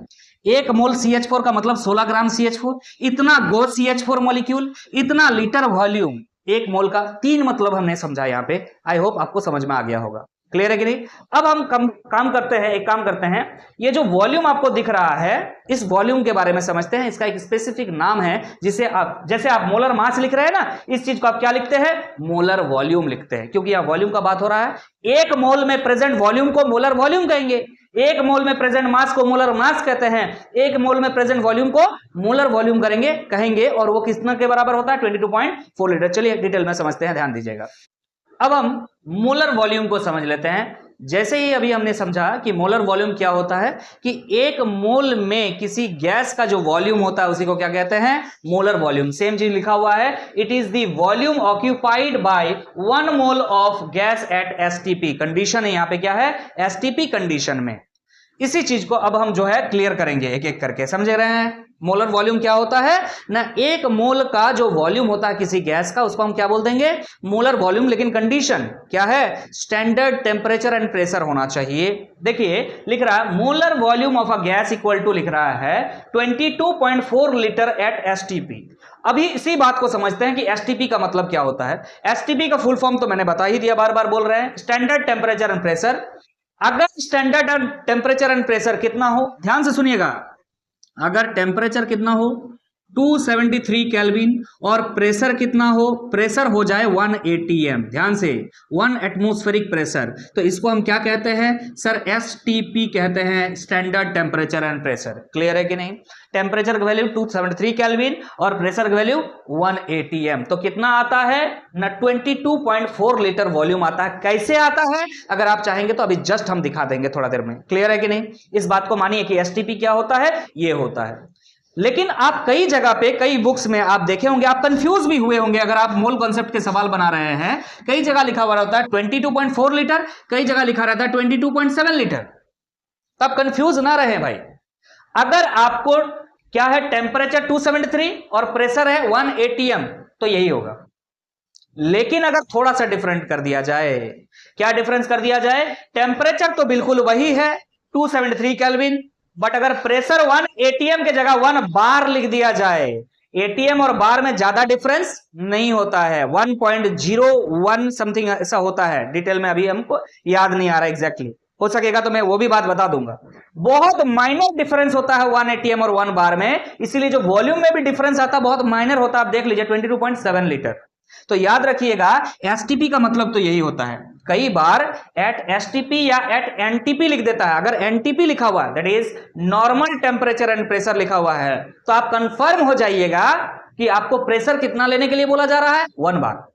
1 मोल CH4 का मतलब 16 ग्राम CH4, इतना गो CH4 मॉलिक्यूल, इतना लीटर वॉल्यूम, 1 मोल का 3 मतलब हमने समझा यहाँ पे। आई होप आपको समझ में आ गया होगा। क्लियर है कि नहीं? अब हम काम करते हैं, एक काम करते हैं, ये जो वॉल्यूम आपको दिख रहा है, इस वॉल्यूम के बारे में समझते हैं। इसका एक स्पेसिफिक नाम है जिसे आप, जैसे आप मोलर मास लिख रहे हैं ना, इस चीज को आप क्या लिखते हैं? मोलर वॉल्यूम लिखते हैं, क्योंकि यहां वॉल्यूम का बात हो रहा है। एक मोल में प्रेजेंट वॉल्यूम को मोलर वॉल्यूम कहेंगे, एक मोल में प्रेजेंट मास को मोलर मास कहते हैं, एक मोल में प्रेजेंट वॉल्यूम को मोलर वॉल्यूम कहेंगे, और वो कितना के बराबर होता है? 22.4 लीटर। चलिए डिटेल में समझते हैं, ध्यान दीजिएगा। अब हम मोलर वॉल्यूम को समझ लेते हैं। जैसे ही अभी हमने समझा कि मोलर वॉल्यूम क्या होता है, कि एक मोल में किसी गैस का जो वॉल्यूम होता है उसी को क्या कहते हैं? Molar volume. सेम चीज लिखा हुआ है, it is the volume occupied by 1 mole of gas at STP. Condition है यहां पे क्या है? एसटीपी कंडीशन में। इसी चीज को अब हम जो है क्लियर करेंगे एक एक करके, समझ रहे हैं? मोलर वॉल्यूम क्या होता है ना? एक मोल का जो वॉल्यूम होता है किसी गैस का, उसको हम क्या बोल देंगे? Molar volume. लेकिन कंडीशन क्या है? स्टैंडर्ड टेम्परेचर एंड प्रेशर होना चाहिए। देखिए लिख रहा है molar volume of a gas equal to, लिख रहा है 22.4 लीटर एट एसटीपी। अभी इसी बात को समझते हैं कि एसटीपी का मतलब क्या होता है। एसटीपी का फुल फॉर्म तो मैंने बता ही दिया, बार बार बोल रहे हैं, स्टैंडर्ड टेम्परेचर एंड प्रेशर। अगर स्टैंडर्ड टेम्परेचर एंड प्रेशर कितना हो, ध्यान से सुनिएगा, अगर टेम्परेचर कितना हो 273 केल्विन और प्रेशर कितना हो, प्रेशर हो जाए 1 atm, ध्यान से 1 एटमॉस्फेरिक प्रेशर, तो इसको हम क्या कहते हैं सर? एसटीपी कहते हैं, standard temperature and pressure. Clear है कि नहीं? टेम्परेचर का वैल्यू 273 केल्विन और प्रेशर का वैल्यू 1 atm, तो कितना आता है ना? 22.4 लीटर वॉल्यूम आता है। कैसे आता है अगर आप चाहेंगे तो अभी जस्ट हम दिखा देंगे थोड़ा देर में। क्लियर है कि नहीं? इस बात को मानिए कि एसटीपी क्या होता है, ये होता है। लेकिन आप कई जगह पे, कई बुक्स में आप देखे होंगे, आप कंफ्यूज भी हुए होंगे अगर आप मोल कॉन्सेप्ट के सवाल बना रहे हैं। कई जगह लिखा हुआ रहता है 22.4 लीटर, कई जगह लिखा रहता है 22.7 लीटर। तो आप कंफ्यूज ना रहे भाई। अगर आपको क्या है, टेम्परेचर 273 और प्रेशर है 1 atm, तो यही होगा। लेकिन अगर थोड़ा सा डिफरेंट कर दिया जाए, क्या डिफरेंस कर दिया जाए? टेम्परेचर तो बिल्कुल वही है 273 केल्विन, बट अगर प्रेशर 1 atm के जगह 1 बार लिख दिया जाए, एटीएम और बार में ज्यादा डिफरेंस नहीं होता है, 1.01 समथिंग ऐसा होता है। डिटेल में अभी हमको याद नहीं आ रहा एग्जैक्टली, हो सकेगा तो मैं वो भी बात बता दूंगा। बहुत माइनर डिफरेंस होता है 1 atm और 1 बार में, इसीलिए जो वॉल्यूम में भी डिफरेंस आता है बहुत माइनर होता है। आप देख लीजिए 22.7 लीटर। तो याद रखिएगा एसटीपी का मतलब तो यही होता है। कई बार एट एसटीपी या एट एनटीपी लिख देता है। अगर एनटीपी लिखा हुआ है, that is normal temperature and pressure लिखा हुआ है, तो आप कंफर्म हो जाइएगा कि आपको प्रेशर कितना लेने के लिए बोला जा रहा है, 1 बार।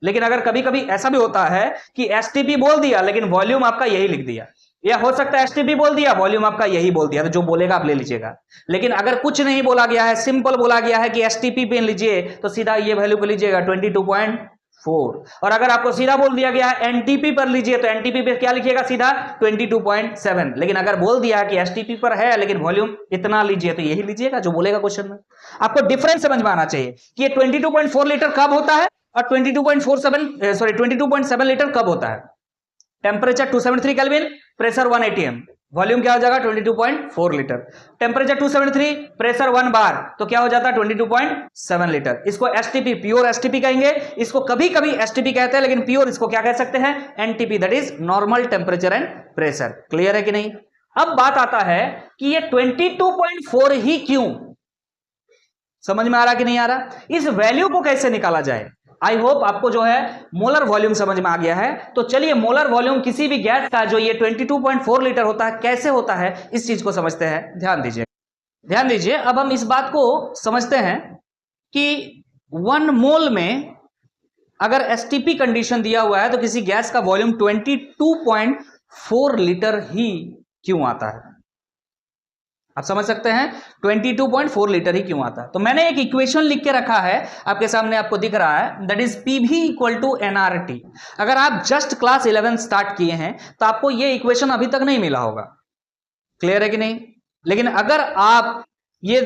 लेकिन अगर कभी कभी ऐसा भी होता है कि एसटीपी बोल दिया लेकिन वॉल्यूम आपका यही लिख दिया, या हो सकता है एसटीपी बोल दिया वॉल्यूम आपका यही बोल दिया, तो जो बोलेगा आप ले लीजिएगा। लेकिन अगर कुछ नहीं बोला गया है, सिंपल बोला गया है कि एसटीपी पे लीजिए, तो सीधा ये वैल्यू को लीजिएगा 22.4। और अगर आपको सीधा बोल दिया गया है एनटीपी पर लीजिए, तो एनटीपी पे क्या लिखिएगा? सीधा 22.7। लेकिन अगर बोल दिया कि एसटीपी पर है लेकिन वॉल्यूम इतना लीजिए, तो यही लीजिएगा जो बोलेगा क्वेश्चन में। आपको डिफरेंस समझ में आना चाहिए कि ये 22.4 लीटर कब होता है और 22.7 लीटर कब होता है। Temperature 273 kelvin, pressure 1 atm, volume क्या हो जाएगा? 22.4 लीटर। टेम्परेचर 273, प्रेशर 1 बार, तो क्या हो जाता है? 22.7 लीटर। इसको एसटीपी, प्योर एसटीपी कहेंगे। इसको कभी कभी एसटीपी कहते हैं, लेकिन प्योर इसको क्या कह सकते हैं? NTP, that is normal temperature and pressure. Clear है कि नहीं? अब बात आता है कि ये 22.4 ही क्यों? समझ में आ रहा कि नहीं आ रहा? इस वैल्यू को कैसे निकाला जाए? आई होप आपको जो है मोलर वॉल्यूम समझ में आ गया है। तो चलिए मोलर वॉल्यूम किसी भी गैस का जो ये 22.4 लीटर होता है, कैसे होता है, इस चीज को समझते हैं। ध्यान दीजिए, ध्यान दीजिए। अब हम इस बात को समझते हैं कि 1 मोल में अगर एसटीपी कंडीशन दिया हुआ है तो किसी गैस का वॉल्यूम 22.4 लीटर ही क्यों आता है? आप समझ सकते हैं 22.4 लीटर ही क्यों आता है। तो मैंने एक इक्वेशन लिख के रखा है आपके सामने, आपको दिख रहा है, that is PV equal to NRT. अगर आप जस्ट क्लास 11 स्टार्ट किए हैं तो आपको ये इक्वेशन अभी तक नहीं मिला होगा। क्लियर है कि नहीं? लेकिन अगर आप ये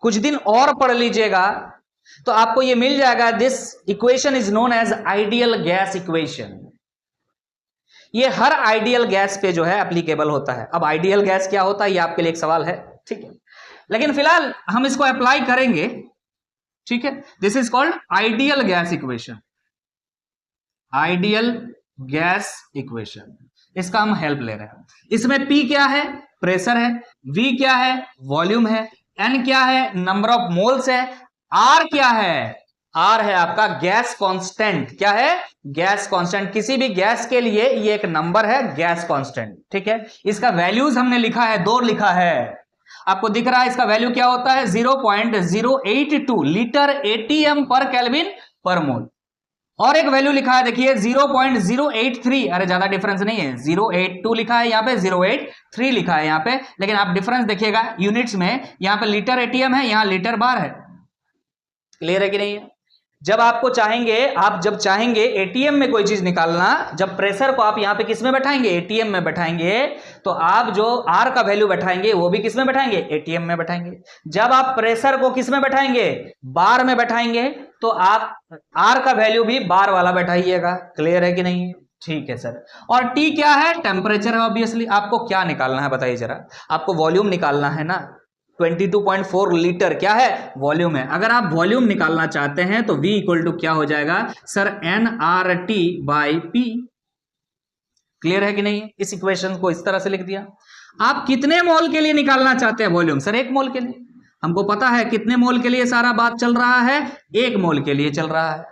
कुछ दिन और पढ़ लीजिएगा तो आपको ये मिल जाएगा। This equation is known as ideal gas equation. ये हर आइडियल गैस पे जो है एप्लीकेबल होता है। अब आइडियल गैस क्या होता है ये आपके लिए एक सवाल है, ठीक है, लेकिन फिलहाल हम इसको अप्लाई करेंगे, ठीक है। This is called ideal gas equation, ideal gas equation. इसका हम हेल्प ले रहे हैं। इसमें P क्या है, प्रेशर है, V क्या है, वॉल्यूम है, N क्या है, नंबर ऑफ मोल्स है, R क्या है, R है आपका गैस कांस्टेंट। क्या है, गैस कांस्टेंट। किसी भी गैस के लिए ये एक नंबर है, गैस कांस्टेंट, ठीक है। इसका वैल्यूज हमने लिखा है, 2 लिखा है, आपको दिख रहा है। इसका वैल्यू क्या होता है, 0.082 लीटर एटीएम पर केल्विन पर मोल। और एक वैल्यू लिखा है, देखिए 0.083, अरे ज्यादा डिफरेंस नहीं है, 082 लिखा है यहाँ पे, 083 लिखा है यहाँ पे, लेकिन आप डिफरेंस देखिएगा यूनिट्स में, यहाँ पे लीटर एटीएम है, यहाँ लीटर बार है। क्लियर है कि नहीं है। जब आपको चाहेंगे, आप जब चाहेंगे एटीएम में कोई चीज निकालना, जब प्रेशर को आप यहां पे किस में बैठाएंगे, एटीएम में बैठाएंगे, तो आप जो आर का वैल्यू बैठाएंगे वो भी किस में बैठाएंगे, एटीएम में बैठाएंगे। जब आप प्रेशर को किस में बैठाएंगे, बार में बैठाएंगे, तो आप आर का वैल्यू भी बार वाला बैठाइएगा। क्लियर है कि नहीं, ठीक है सर। और टी क्या है, टेम्परेचर है। ऑब्वियसली आपको क्या निकालना है बताइए जरा, आपको वॉल्यूम निकालना है ना। 22.4 लीटर क्या है, वॉल्यूम है। अगर आप वॉल्यूम निकालना चाहते हैं तो V इक्वल टू क्या हो जाएगा sir, nRT by P। Clear है कि नहीं, इस इक्वेशन को इस तरह से लिख दिया। आप कितने मोल के लिए निकालना चाहते हैं वॉल्यूम, सर 1 मोल के लिए। हमको पता है कितने मोल के लिए सारा बात चल रहा है, 1 मोल के लिए चल रहा है।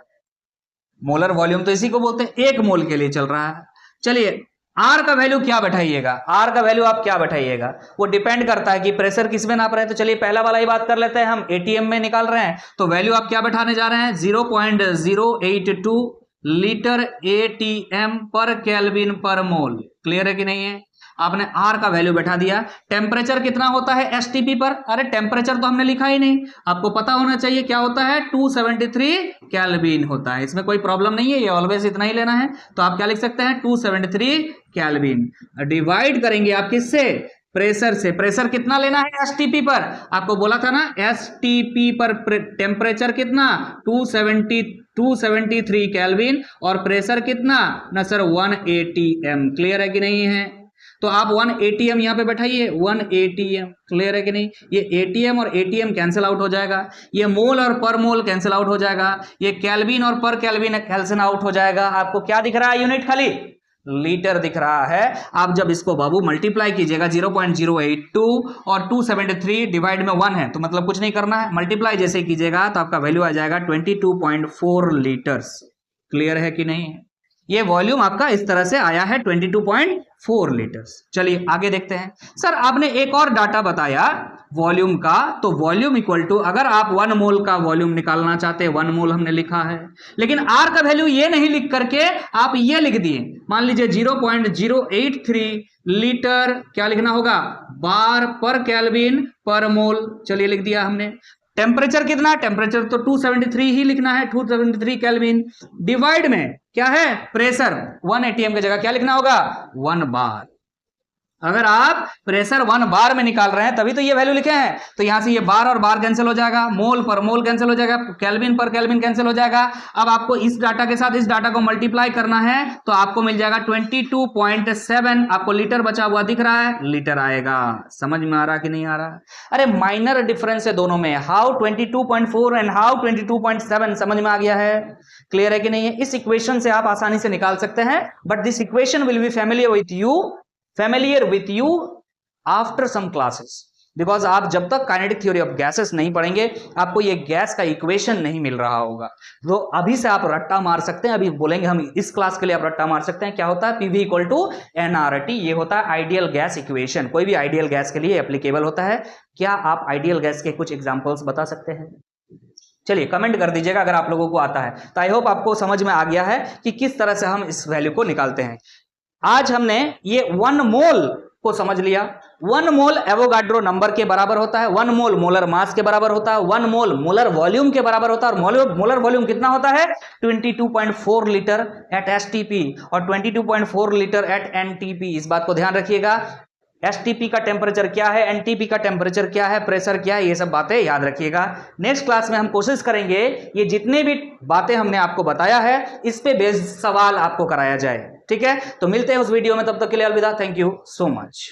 मोलर वॉल्यूम तो इसी को बोलते हैं, 1 मोल के लिए चल रहा है। चलिए आर का वैल्यू क्या बैठाइएगा, आर का वैल्यू आप क्या बैठाइएगा, वो डिपेंड करता है कि प्रेशर किस में नाप रहे हैं। तो चलिए पहला वाला ही बात कर लेते हैं, हम एटीएम में निकाल रहे हैं, तो वैल्यू आप क्या बैठाने जा रहे हैं, 0.082 लीटर एटीएम पर केल्विन पर मोल। क्लियर है कि नहीं है, आपने आर का वैल्यू बैठा दिया। टेम्परेचर कितना होता है एसटीपी पर, अरे टेम्परेचर तो हमने लिखा ही नहीं, आपको पता होना चाहिए क्या होता है, 273 केल्विन होता है। इसमें कोई प्रॉब्लम नहीं है, ये ऑलवेज इतना ही लेना है। तो आप क्या लिख सकते हैं, 273 केल्विन डिवाइड करेंगे आप किससे, प्रेशर से। प्रेशर कितना लेना है एसटीपी पर, आपको बोला था ना, एसटीपी पर टेम्परेचर कितना 273 केल्विन, और प्रेशर कितना ना सर 1 atm। क्लियर है कि नहीं है, तो आप 1 atm यहां पे बैठाइए, 1 atm। क्लियर है कि नहीं, ये atm और atm कैंसिल आउट हो जाएगा, ये मोल और पर मोल कैंसिल आउट हो जाएगा, ये केल्विन और पर केल्विन कैंसिल आउट हो जाएगा। आपको क्या दिख रहा है, यूनिट खाली लीटर दिख रहा है। आप जब इसको बाबू मल्टीप्लाई कीजिएगा, 0.082 और 273 डिवाइड में 1 है, तो मतलब कुछ नहीं करना है, मल्टीप्लाई जैसे कीजिएगा तो आपका वैल्यू आ जाएगा 22.4 लीटर्स। क्लियर है कि नहीं, ये वॉल्यूम आपका इस तरह से आया है 22.4 लीटर्स। चलिए आगे देखते हैं। सर आपने एक और डाटा बताया वॉल्यूम का, तो वॉल्यूम इक्वल टू, अगर आप 1 मोल का वॉल्यूम निकालना चाहते हैं, 1 मोल हमने लिखा है, लेकिन आर का वैल्यू ये नहीं लिख करके आप ये लिख दिए, मान लीजिए 0.083 लीटर, क्या लिखना होगा, बार पर केल्विन पर मोल। चलिए लिख दिया हमने। टेम्परेचर कितना, टेम्परेचर तो 273 ही लिखना है, 273 केल्विन, डिवाइड में क्या है, प्रेशर 1 atm की जगह क्या लिखना होगा, 1 बार। अगर आप प्रेशर 1 बार में निकाल रहे हैं तभी तो ये वैल्यू लिखे हैं, तो यहां से ये बार और बार कैंसिल हो जाएगा, मोल पर मोल कैंसिल हो जाएगा, केल्विन पर केल्विन कैंसिल हो जाएगा। अब आपको इस डाटा के साथ इस डाटा को मल्टीप्लाई करना है, तो आपको मिल जाएगा 22.7, आपको लीटर बचा हुआ दिख रहा है, लीटर आएगा। समझ में आ रहा कि नहीं आ रहा, अरे माइनर डिफरेंस है दोनों में, हाउ 22.4 एंड हाउ 22.7, समझ में आ गया है। क्लियर है कि नहीं है, इस इक्वेशन से आप आसानी से निकाल सकते हैं, but this equation will be familiar with you after some classes, because आप जब तक काइनेटिक थ्योरी ऑफ गैसेस नहीं पढ़ेंगे आपको ये गैस का इक्वेशन नहीं मिल रहा होगा। तो अभी से आप रट्टा मार सकते हैं, अभी बोलेंगे हम इस क्लास के लिए आप रट्टा मार सकते हैं। क्या होता है, पीवी इक्वल टू nRT, ये होता है आइडियल गैस इक्वेशन, कोई भी आइडियल गैस के लिए एप्लीकेबल होता है। क्या आप आइडियल गैस के कुछ एग्जाम्पल्स बता सकते हैं, चलिए कमेंट कर दीजिएगा अगर आप लोगों को आता है। तो आई होप आपको समझ में आ गया है कि किस तरह से हम इस वैल्यू को निकालते हैं। आज हमने ये 1 मोल को समझ लिया। 1 मोल एवोगाड्रो नंबर के बराबर होता है, 1 मोल मोलर मास के बराबर होता है, 1 मोल मोलर वॉल्यूम के बराबर होता है, और मोलर वॉल्यूम कितना होता है, 22.4 लीटर एट एसटीपी और 22.4 लीटर एट एनटीपी। इस बात को ध्यान रखिएगा, एसटीपी का टेम्परेचर क्या है, एनटीपी का टेम्परेचर क्या है, प्रेशर क्या है, ये सब बातें याद रखिएगा। नेक्स्ट क्लास में हम कोशिश करेंगे ये जितने भी बातें हमने आपको बताया है इस पे बेस्ड सवाल आपको कराया जाए, ठीक है। तो मिलते हैं उस वीडियो में, तब तक के लिए अलविदा, थैंक यू सो मच।